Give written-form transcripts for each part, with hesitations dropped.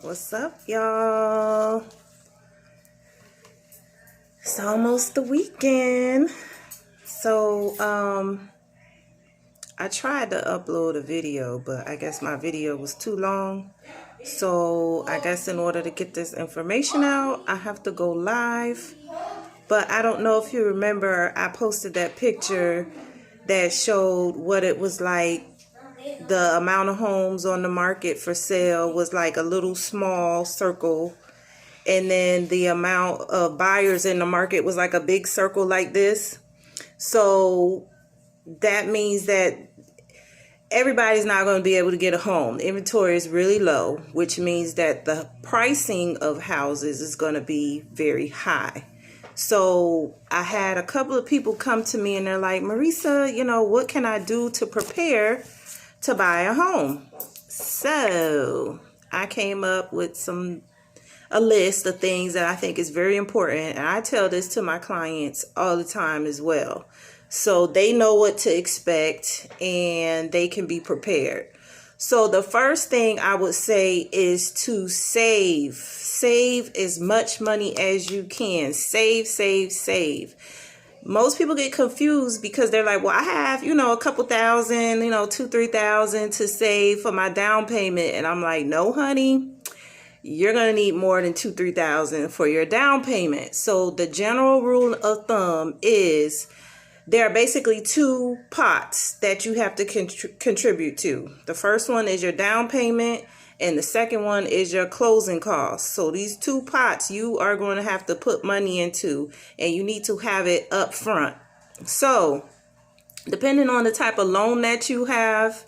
What's up, y'all? It's almost the weekend. So, I tried to upload a video, but I guess my video was too long. So, I guess in order to get this information out, I have to go live. But I don't know if you remember, I posted that picture that showed what it was like. The amount of homes on the market for sale was like a little small circle. And then the amount of buyers in the market was like a big circle like this. So that means that everybody's not going to be able to get a home. The inventory is really low, which means that the pricing of houses is going to be very high. So I had a couple of people come to me and they're like, Marisa, what can I do to prepare to buy a home? So I came up with a list of things that I think is very important. And I tell this to my clients all the time as well. So they know what to expect and they can be prepared. So the first thing I would say is to save. Save as much money as you can. Save, save, save. Most people get confused because they're like, well, I have, a couple thousand, 2,000-3,000 to save for my down payment. And I'm like, no, honey. You're going to need more than 2,000-3,000 for your down payment. So the general rule of thumb is there are basically two pots that you have to contribute to. The first one is your down payment and the second one is your closing costs. So these two pots you are going to have to put money into, and you need to have it up front. So depending on the type of loan that you have,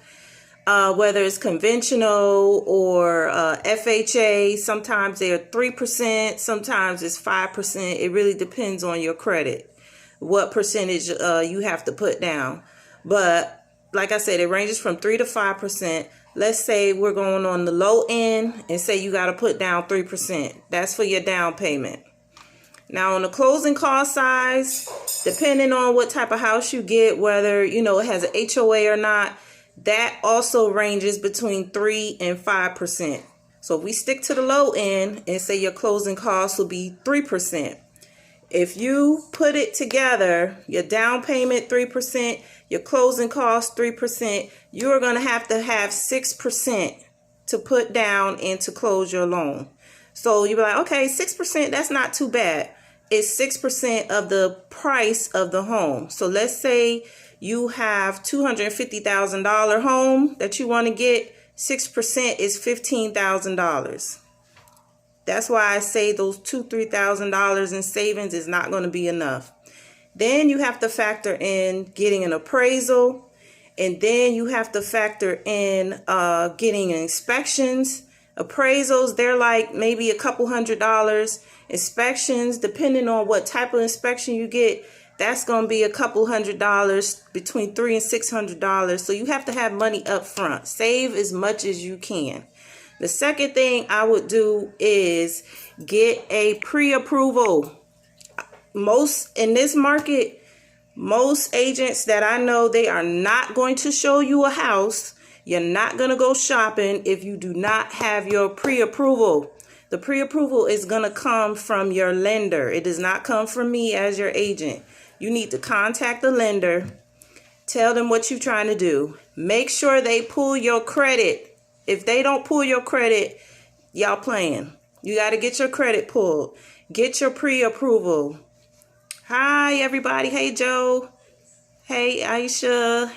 whether it's conventional or FHA, sometimes they're 3%, sometimes it's 5%. It really depends on your credit, what percentage you have to put down. But like I said, it ranges from 3 to 5%. Let's say we're going on the low end and say you got to put down 3%. That's for your down payment. Now on the closing cost size, depending on what type of house you get, whether it has an HOA or not, that also ranges between 3 and 5%. So if we stick to the low end and say your closing costs will be 3%. If you put it together, your down payment 3%, your closing costs 3%, you're going to have 6% to put down and to close your loan. So you'll be like, okay, 6%, that's not too bad. It's 6% of the price of the home. So let's say you have $250,000 home that you want to get. 6% is $15,000. That's why I say those $2,000-3,000 in savings is not going to be enough. Then you have to factor in getting an appraisal, and then you have to factor in getting inspections. Appraisals, they're like maybe a couple $100. Inspections, depending on what type of inspection you get, that's going to be a couple $100, between $300 and $600. So you have to have money up front. Save as much as you can. The second thing I would do is get a pre-approval. In this market, most agents that I know, they are not going to show you a house. You're not going to go shopping if you do not have your pre-approval. The pre-approval is going to come from your lender. It does not come from me as your agent. You need to contact the lender. Tell them what you're trying to do. Make sure they pull your credit. If they don't pull your credit, y'all playing. You got to get your credit pulled. Get your pre-approval. Hi, everybody. Hey, Joe. Hey, Aisha.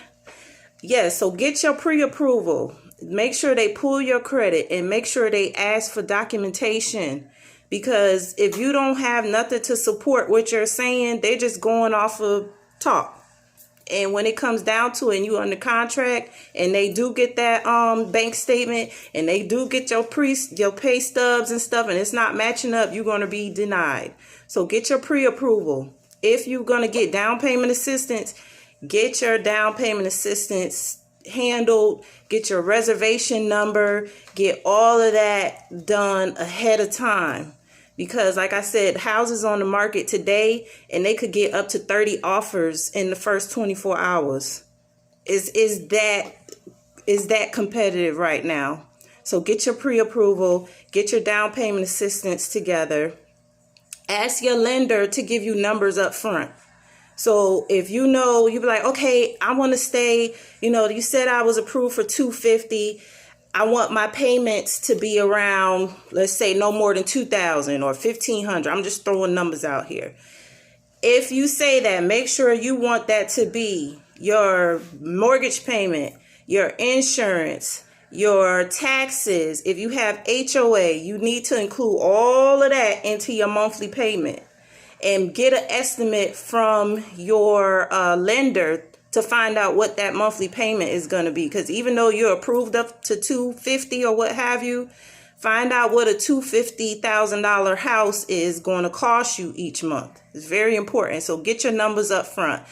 Yes, so get your pre-approval. Make sure they pull your credit and make sure they ask for documentation. Because if you don't have nothing to support what you're saying, they're just going off of talk. And when it comes down to it and you're under contract and they do get that bank statement and they do get your pay stubs and stuff and it's not matching up, you're going to be denied. So get your pre-approval. If you're going to get down payment assistance, get your down payment assistance handled. Get your reservation number. Get all of that done ahead of time. Because like I said, houses on the market today, and they could get up to 30 offers in the first 24 hours. Is that competitive right now? So get your pre-approval, get your down payment assistance together. Ask your lender to give you numbers up front. So if you know, you be like, okay, I want to stay, you said I was approved for $250. I want my payments to be around, let's say, no more than $2,000 or $1,500. I'm just throwing numbers out here. If you say that, make sure you want that to be your mortgage payment, your insurance, your taxes. If you have HOA, you need to include all of that into your monthly payment and get an estimate from your lender to find out what that monthly payment is going to be. Because even though you're approved up to $250 or what have you, find out what a $250,000 house is going to cost you each month. It's very important. So get your numbers up front.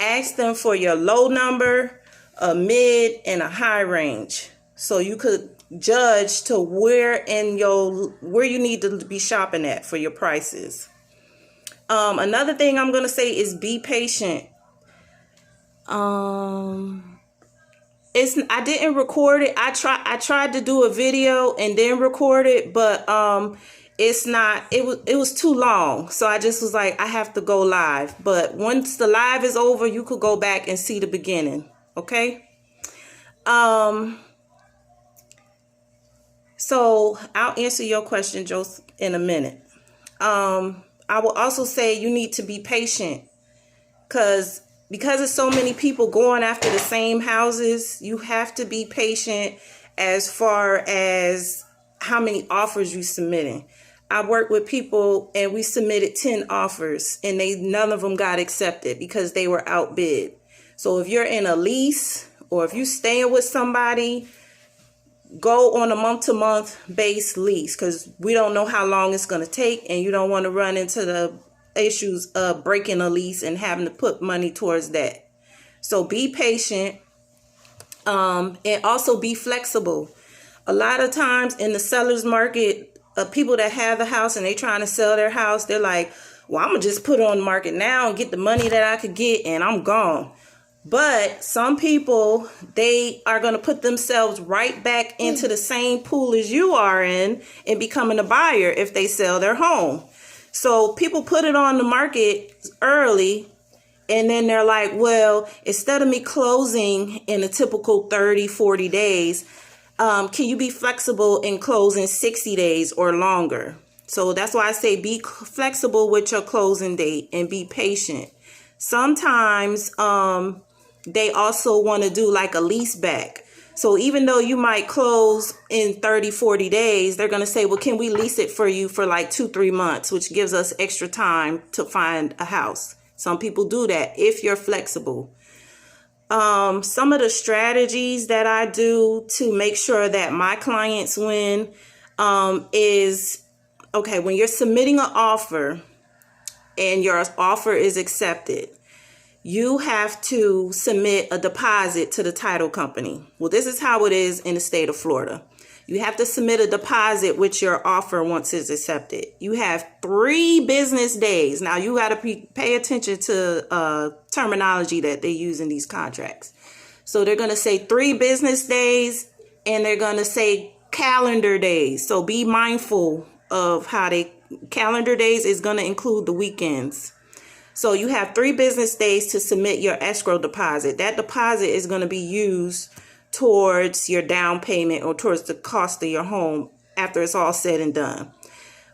Ask them for your low number, a mid, and a high range. So you could judge to where you need to be shopping at for your prices. Another thing I'm going to say is be patient. I didn't record it. I tried to do a video and then record it, but it was too long. So I just was like, I have to go live. But once the live is over, you could go back and see the beginning. Okay? So I'll answer your question, Joseph, in a minute. I will also say you need to be patient because there's so many people going after the same houses. You have to be patient as far as how many offers you submitting. I worked with people and we submitted 10 offers and none of them got accepted because they were outbid. So if you're in a lease or if you're staying with somebody, go on a month-to-month base lease because we don't know how long it's going to take and you don't want to run into the issues of breaking a lease and having to put money towards that. So be patient and also be flexible. A lot of times in the seller's market, people that have the house and they trying to sell their house, they're like, well, I'm going to just put it on the market now and get the money that I could get and I'm gone. But some people, they are going to put themselves right back into the same pool as you are in and becoming a buyer if they sell their home. So people put it on the market early and then they're like, well, instead of me closing in a typical 30, 40 days, can you be flexible in closing 60 days or longer? So that's why I say be flexible with your closing date and be patient. Sometimes they also want to do like a lease back. So even though you might close in 30, 40 days, they're going to say, well, can we lease it for you for like 2-3 months, which gives us extra time to find a house. Some people do that if you're flexible. Some of the strategies that I do to make sure that my clients win is, okay, when you're submitting an offer and your offer is accepted, you have to submit a deposit to the title company. Well, this is how it is in the state of Florida. You have to submit a deposit with your offer once it's accepted. You have 3 business days. Now, you got to pay attention to terminology that they use in these contracts. So they're going to say 3 business days and they're going to say calendar days. So be mindful of how calendar days is going to include the weekends. So you have 3 business days to submit your escrow deposit. That deposit is going to be used towards your down payment or towards the cost of your home after it's all said and done.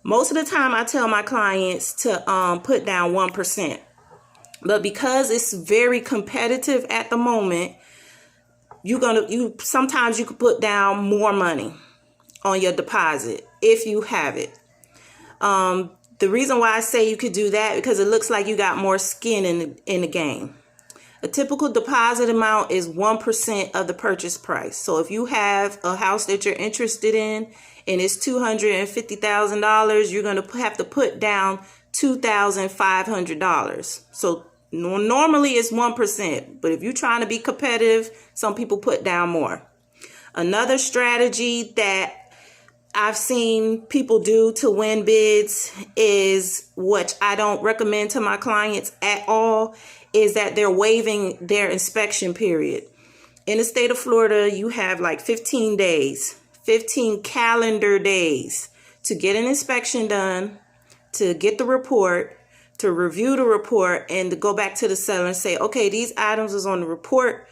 Most of the time I tell my clients to put down 1%. But because it's very competitive at the moment, sometimes you could put down more money on your deposit if you have it. The reason why I say you could do that because it looks like you got more skin in the game. A typical deposit amount is 1% of the purchase price. So if you have a house that you're interested in and it's $250,000, you're going to have to put down $2,500. So normally it's 1%, but if you're trying to be competitive, some people put down more. Another strategy that I've seen people do to win bids is, which I don't recommend to my clients at all, is that they're waiving their inspection period. In the state of Florida, you have like 15 days. 15 calendar days to get an inspection done, to get the report, to review the report, and to go back to the seller and say, okay, these items is on the report.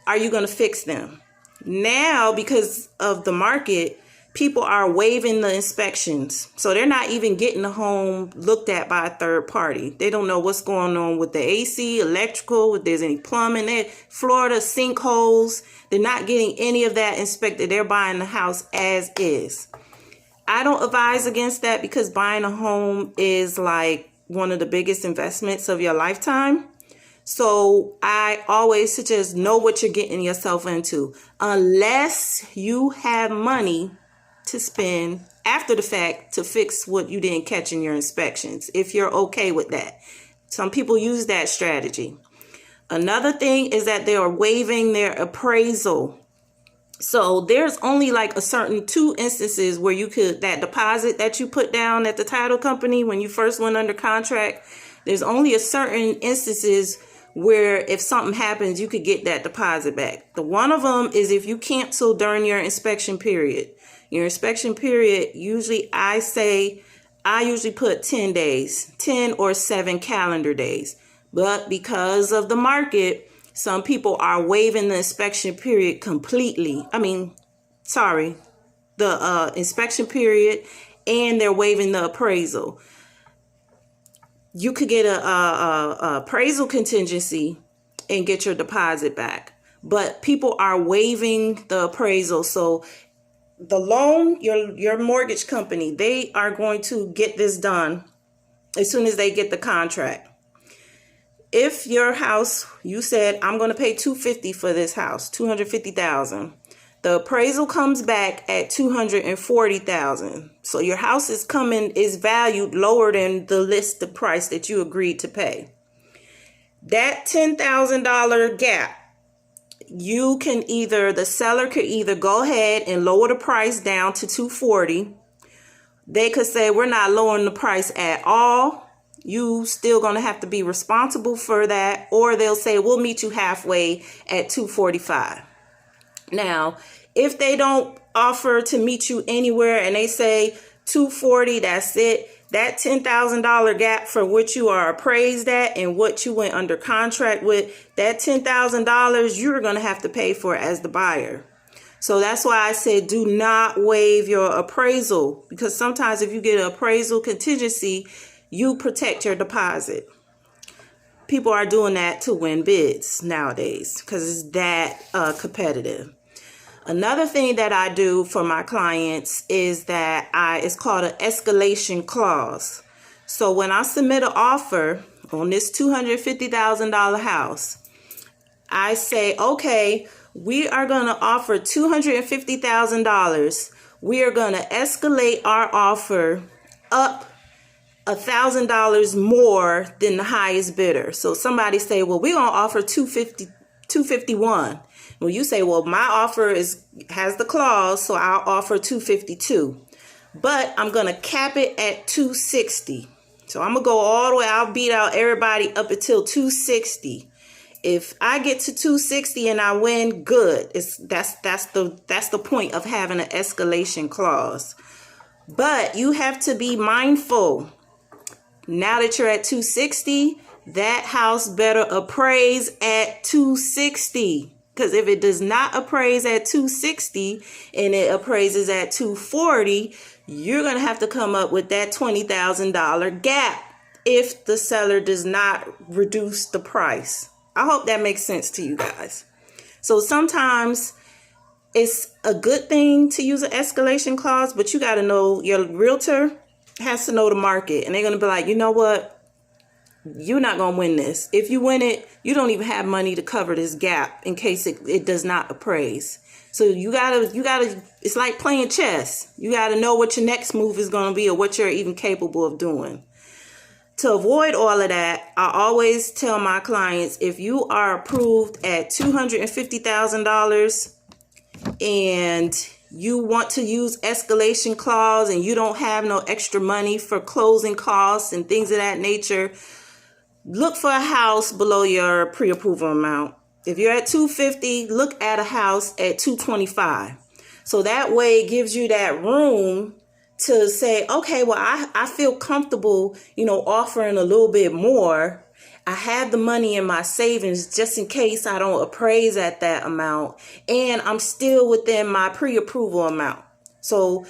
Are you going to fix them? Now, because of the market, people are waiving the inspections. So they're not even getting the home looked at by a third party. They don't know what's going on with the AC, electrical, if there's any plumbing, Florida sinkholes. They're not getting any of that inspected. They're buying the house as is. I don't advise against that because buying a home is like one of the biggest investments of your lifetime. So I always suggest know what you're getting yourself into, unless you have money to spend after the fact to fix what you didn't catch in your inspections, if you're okay with that. Some people use that strategy. Another thing is that they are waiving their appraisal. So there's only like a certain 2 instances where you could, that deposit that you put down at the title company when you first went under contract, there's only a certain instances where if something happens, you could get that deposit back. The one of them is if you cancel during your inspection period. Your inspection period, usually I usually put 10 days, 10 or 7 calendar days. But because of the market, some people are waiving the inspection period completely. The inspection period, and they're waiving the appraisal. You could get a appraisal contingency and get your deposit back. But people are waiving the appraisal. So the loan, your mortgage company, they are going to get this done as soon as they get the contract. If your house, you said, I'm going to pay $250 for this house, $250,000. The appraisal comes back at $240,000. So your house is valued lower than the price that you agreed to pay. That $10,000 gap, the seller could either go ahead and lower the price down to $240,000. They could say, we're not lowering the price at all. You still going to have to be responsible for that. Or they'll say, we'll meet you halfway at $245,000. Now, if they don't offer to meet you anywhere and they say $240,000, that's it. That $10,000 gap for what you are appraised at and what you went under contract with, that $10,000 you're going to have to pay for as the buyer. So that's why I said do not waive your appraisal, because sometimes if you get an appraisal contingency, you protect your deposit. People are doing that to win bids nowadays because it's that competitive. Another thing that I do for my clients is that it's called an escalation clause. So when I submit an offer on this $250,000 house, I say, okay, we are going to offer $250,000. We are going to escalate our offer up $1,000 more than the highest bidder. So somebody say, well, we're going to offer $251. Well, you say, well, my offer has the clause, so I'll offer $252. But I'm going to cap it at $260. So I'm going to go all the way. I'll beat out everybody up until $260. If I get to $260 and I win, good. That's the point of having an escalation clause. But you have to be mindful. Now that you're at $260, that house better appraise at $260. Because if it does not appraise at $260 and it appraises at $240, you're going to have to come up with that $20,000 gap if the seller does not reduce the price. I hope that makes sense to you guys. So sometimes it's a good thing to use an escalation clause, but you got to know, your realtor has to know the market, and they're going to be like, you know what? You're not going to win this. If you win it, you don't even have money to cover this gap in case it does not appraise. So you gotta, it's like playing chess. You got to know what your next move is going to be or what you're even capable of doing. To avoid all of that, I always tell my clients, if you are approved at $250,000 and you want to use escalation clause and you don't have no extra money for closing costs and things of that nature, look for a house below your pre-approval amount. If you're at $250, look at a house at $225. So that way it gives you that room to say, okay, well, I feel comfortable, offering a little bit more. I have the money in my savings just in case I don't appraise at that amount. And I'm still within my pre-approval amount. So,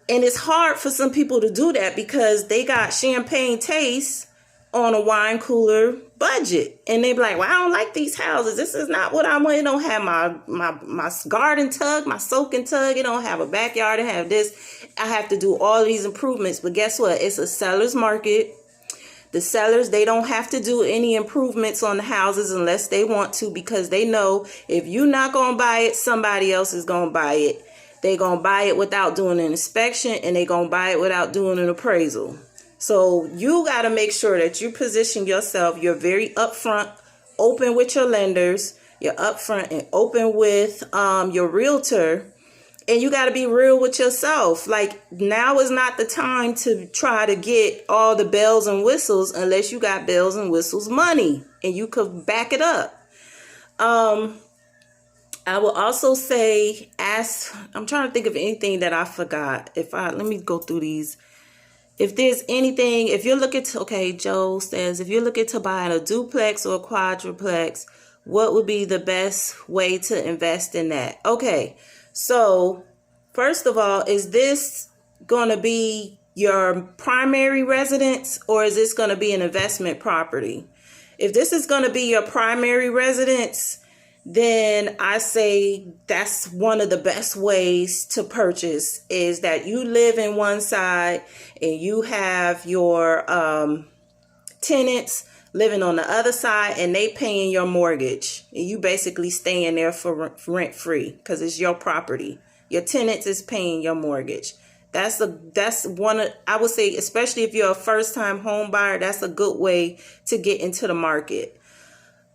and it's hard for some people to do that because they got champagne taste on a wine cooler budget. And they be like, well, I don't like these houses. This is not what I want. It don't have my garden tub, my soaking tub. It don't have a backyard. It have this. I have to do all these improvements. But guess what? It's a seller's market. The sellers, they don't have to do any improvements on the houses unless they want to, because they know if you're not going to buy it, somebody else is going to buy it. They're going to buy it without doing an inspection, and they're going to buy it without doing an appraisal. So you got to make sure that you position yourself. You're very upfront, open with your lenders. You're upfront and open with your realtor. And you got to be real with yourself. Like, now is not the time to try to get all the bells and whistles unless you got bells and whistles money and you could back it up. I will also say, I'm trying to think of anything that I forgot. Let me go through these. If there's anything, if you're looking to, okay, Joe says, if you're looking to buy a duplex or a quadruplex, what would be the best way to invest in that? Okay, so first of all, is this going to be your primary residence or is this going to be an investment property? If this is going to be your primary residence, then I say that's one of the best ways to purchase, is that you live in one side and you have your tenants living on the other side and they paying your mortgage. And you basically staying there for rent free because it's your property. Your tenants is paying your mortgage. That's one of, I would say, especially if you're a first time home buyer, that's a good way to get into the market.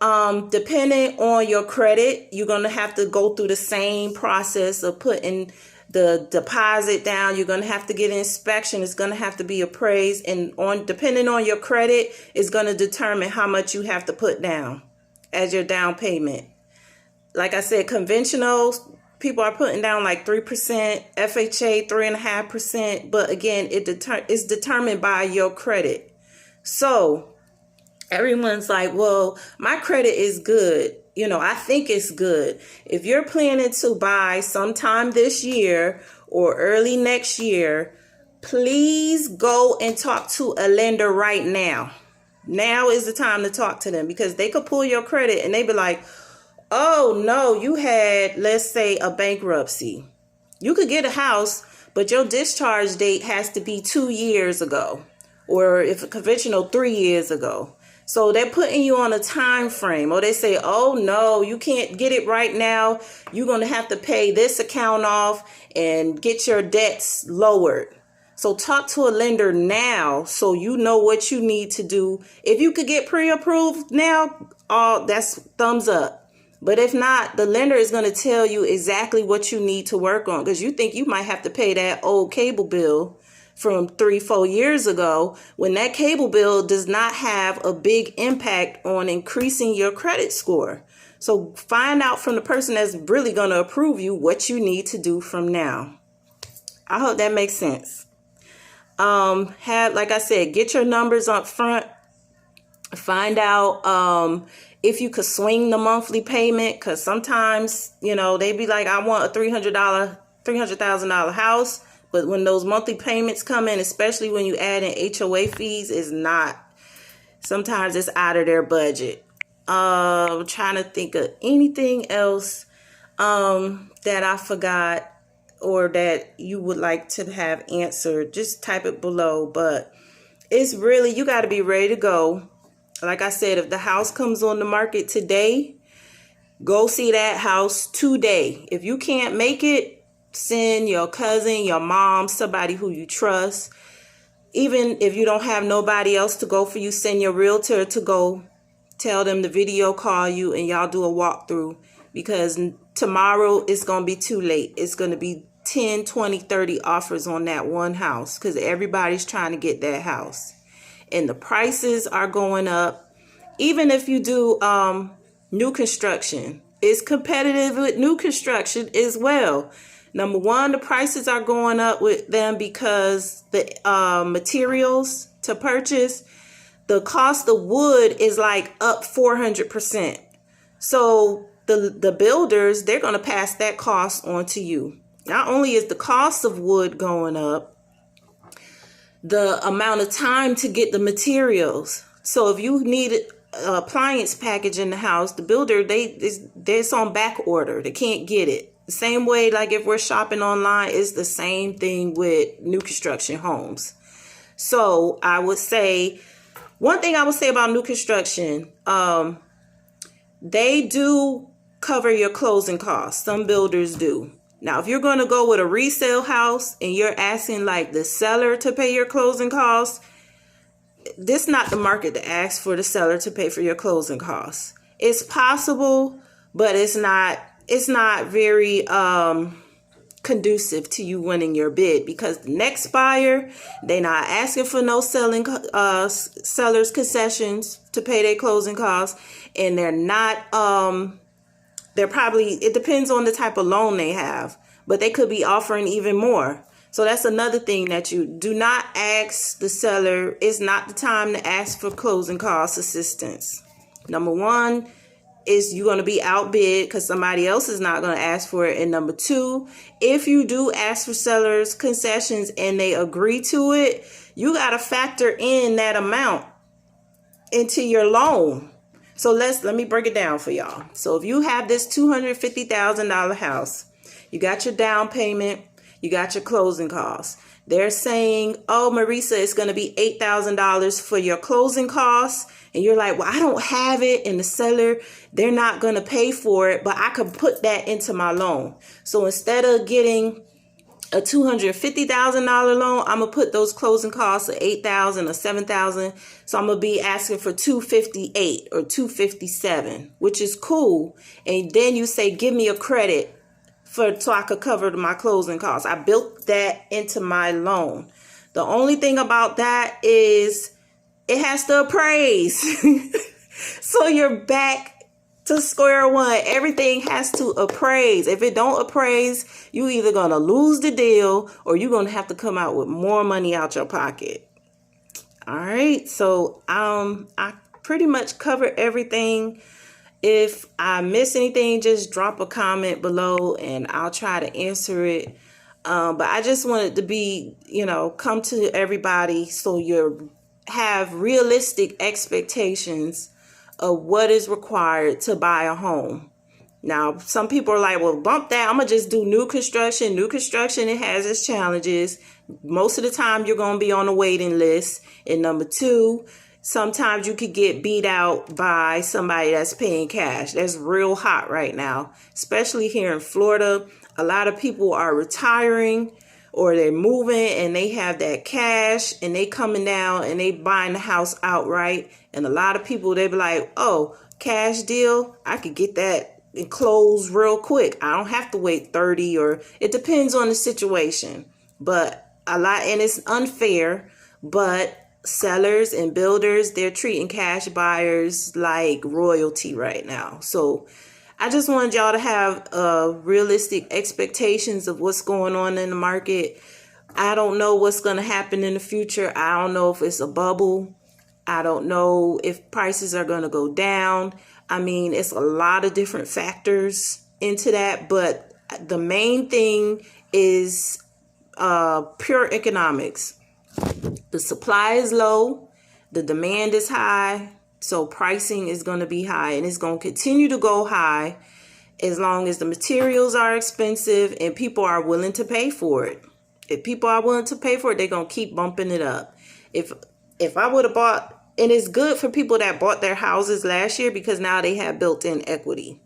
Depending on your credit, you're going to have to go through the same process of putting the deposit down. You're going to have to get an inspection. It's going to have to be appraised. And depending on your credit, is going to determine how much you have to put down as your down payment. Like I said, conventional, people are putting down like 3%, FHA 3.5%. But again, it's determined by your credit. So everyone's like, well, my credit is good. I think it's good. If you're planning to buy sometime this year or early next year, please go and talk to a lender right now. Now is the time to talk to them, because they could pull your credit and they be like, oh no, you had, let's say, a bankruptcy. You could get a house, but your discharge date has to be 2 years ago, or if a conventional 3 years ago. So they're putting you on a time frame, or they say, oh no, you can't get it right now. You're going to have to pay this account off and get your debts lowered. So talk to a lender now so you know what you need to do. If you could get pre-approved now, that's thumbs up. But if not, the lender is going to tell you exactly what you need to work on, because you think you might have to pay that old cable bill from 3-4 years ago, when that cable bill does not have a big impact on increasing your credit score. So find out from the person that's really going to approve you what you need to do from now. I hope that makes sense. Like I said, get your numbers up front. Find out if you could swing the monthly payment, because sometimes, they be like, I want a $300,000 house. But when those monthly payments come in, especially when you add in HOA fees, sometimes it's out of their budget. I'm trying to think of anything else that I forgot or that you would like to have answered. Just type it below. But it's really, you got to be ready to go. Like I said, if the house comes on the market today, go see that house today. If you can't make it, send your cousin, your mom, somebody who you trust. Even if you don't have nobody else to go for you, send your realtor to go. Tell them to video call you and y'all do a walkthrough, because tomorrow it's going to be too late. It's going to be 10, 20, 30 offers on that one house because everybody's trying to get that house. And the prices are going up. Even if you do new construction, it's competitive with new construction as well. Number one, the prices are going up with them because the materials to purchase, the cost of wood is like up 400%. So the builders, they're going to pass that cost on to you. Not only is the cost of wood going up, the amount of time to get the materials. So if you need an appliance package in the house, the builder, it's on back order. They can't get it. The same way, like if we're shopping online, it's the same thing with new construction homes. So I would say, one thing I would say about new construction, they do cover your closing costs. Some builders do. Now, if you're going to go with a resale house and you're asking like the seller to pay your closing costs, this is not the market to ask for the seller to pay for your closing costs. It's possible, but it's not very conducive to you winning your bid, because the next buyer, they're not asking for no seller's concessions to pay their closing costs, and they're not they're probably, it depends on the type of loan they have, but they could be offering even more. So that's another thing, that you do not ask the seller. It's not the time to ask for closing cost assistance. Number one is you're going to be outbid because somebody else is not going to ask for it. And number two, if you do ask for sellers concessions and they agree to it, you got to factor in that amount into your loan. So let me break it down for y'all. So if you have this $250,000 house, you got your down payment, you got your closing costs. They're saying, oh, Marisa, it's going to be $8,000 for your closing costs. And you're like, well, I don't have it. And the seller, they're not going to pay for it, but I could put that into my loan. So instead of getting a $250,000 loan, I'm going to put those closing costs of $8,000 or $7,000. So I'm going to be asking for $258 or $257, which is cool. And then you say, give me a credit so I could cover my closing costs. I built that into my loan. The only thing about that is it has to appraise. So you're back to square one. Everything has to appraise. If it don't appraise, you either going to lose the deal or you're going to have to come out with more money out your pocket. All right. So I pretty much covered everything. If I miss anything, just drop a comment below and I'll try to answer it. But I just wanted to be, come to everybody so you have realistic expectations of what is required to buy a home. Now, some people are like, well, bump that. I'm going to just do new construction. New construction, it has its challenges. Most of the time, you're going to be on a waiting list. And number two, sometimes you could get beat out by somebody that's paying cash. That's real hot right now, especially here in Florida. A lot of people are retiring or they're moving and they have that cash and they coming down and they buying the house outright. And a lot of people, they be like, oh, cash deal, I could get that and close real quick. I don't have to wait 30, or it depends on the situation. But and it's unfair, but sellers and builders, they're treating cash buyers like royalty right now. So I just wanted y'all to have realistic expectations of what's going on in the market. I don't know what's going to happen in the future. I don't know if it's a bubble. I don't know if prices are going to go down. I mean, it's a lot of different factors into that. But the main thing is pure economics. The supply is low, the demand is high, so pricing is going to be high, and it's going to continue to go high as long as the materials are expensive and people are willing to pay for it. If people are willing to pay for it, they're going to keep bumping it up. If I would have bought, and it's good for people that bought their houses last year because now they have built-in equity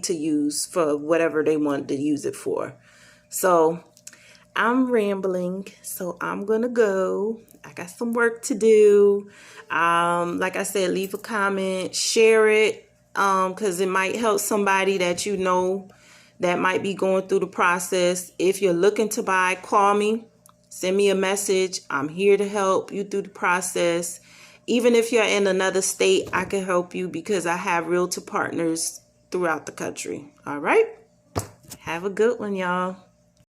to use for whatever they want to use it for. So I'm rambling, so I'm going to go. I got some work to do. Like I said, leave a comment, share it, because it might help somebody that you know that might be going through the process. If you're looking to buy, call me, send me a message. I'm here to help you through the process. Even if you're in another state, I can help you because I have realtor partners throughout the country. All right. Have a good one, y'all.